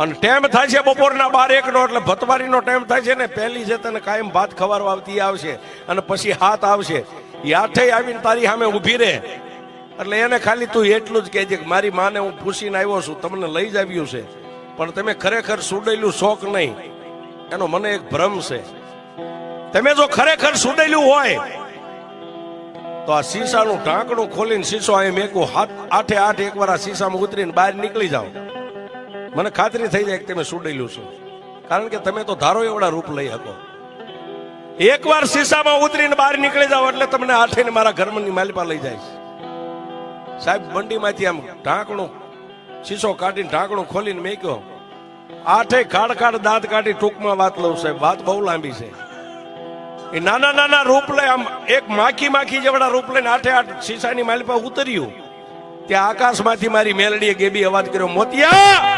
અને ટાઈમ થાય છે બપોરના 12-1 નો, એટલે ભતવારીનો ટાઈમ થાય છે ને. પહેલી છે તને કાયમ ભાત ખવારવા આવતી આવશે, અને પછી હાથ આવશે. એ આઠે આવીને તારી સામે ઊભી રહે, એટલે એને ખાલી તું એટલું જ કહેજે કે મારી માને હું પૂછીને આવ્યો છું, તમને લઈ જ આવ્યું છે, પણ તમે ખરેખર સુડેલું શોખ નહીં, એનો મને એક ભ્રમ છે. તમે જો ખરેખર સુડેલું હોય તો આ શીશાનું ઢાંકણું ખોલીને શીશો અહીં મેકું, 8 એકવાર આ શીશામાં ઉતરીને બહાર નીકળી જાઓ, મને ખાતરી થઈ જાય કે તમે સુડેલું છો. કારણ કે તમે તો ધારો એવડા રૂપ લઈ શકો. એકવાર શીશામાં ઉતરીને બહાર નીકળી જાઓ એટલે તમને આઠે મારા ઘરની માલિપા લઈ જાય. સાહેબ બંડીમાંથી આમ ઢાંકણું શીશો કાઢીને ઢાંકણું ખોલીને મેક્યો, આઠે ખાડ દાંત કાઢી ટૂંકમાં વાત લઉં સાહેબ, વાત બહુ લાંબી છે. એ નાના રૂપ લઈ આમ એક માખી જેવડા રૂપ લઈને 8 શીશાની માલિપા ઉતર્યું, ત્યાં આકાશમાંથી મારી મેલડીએ ગેબી અવાજ કર્યો, મોતિયા.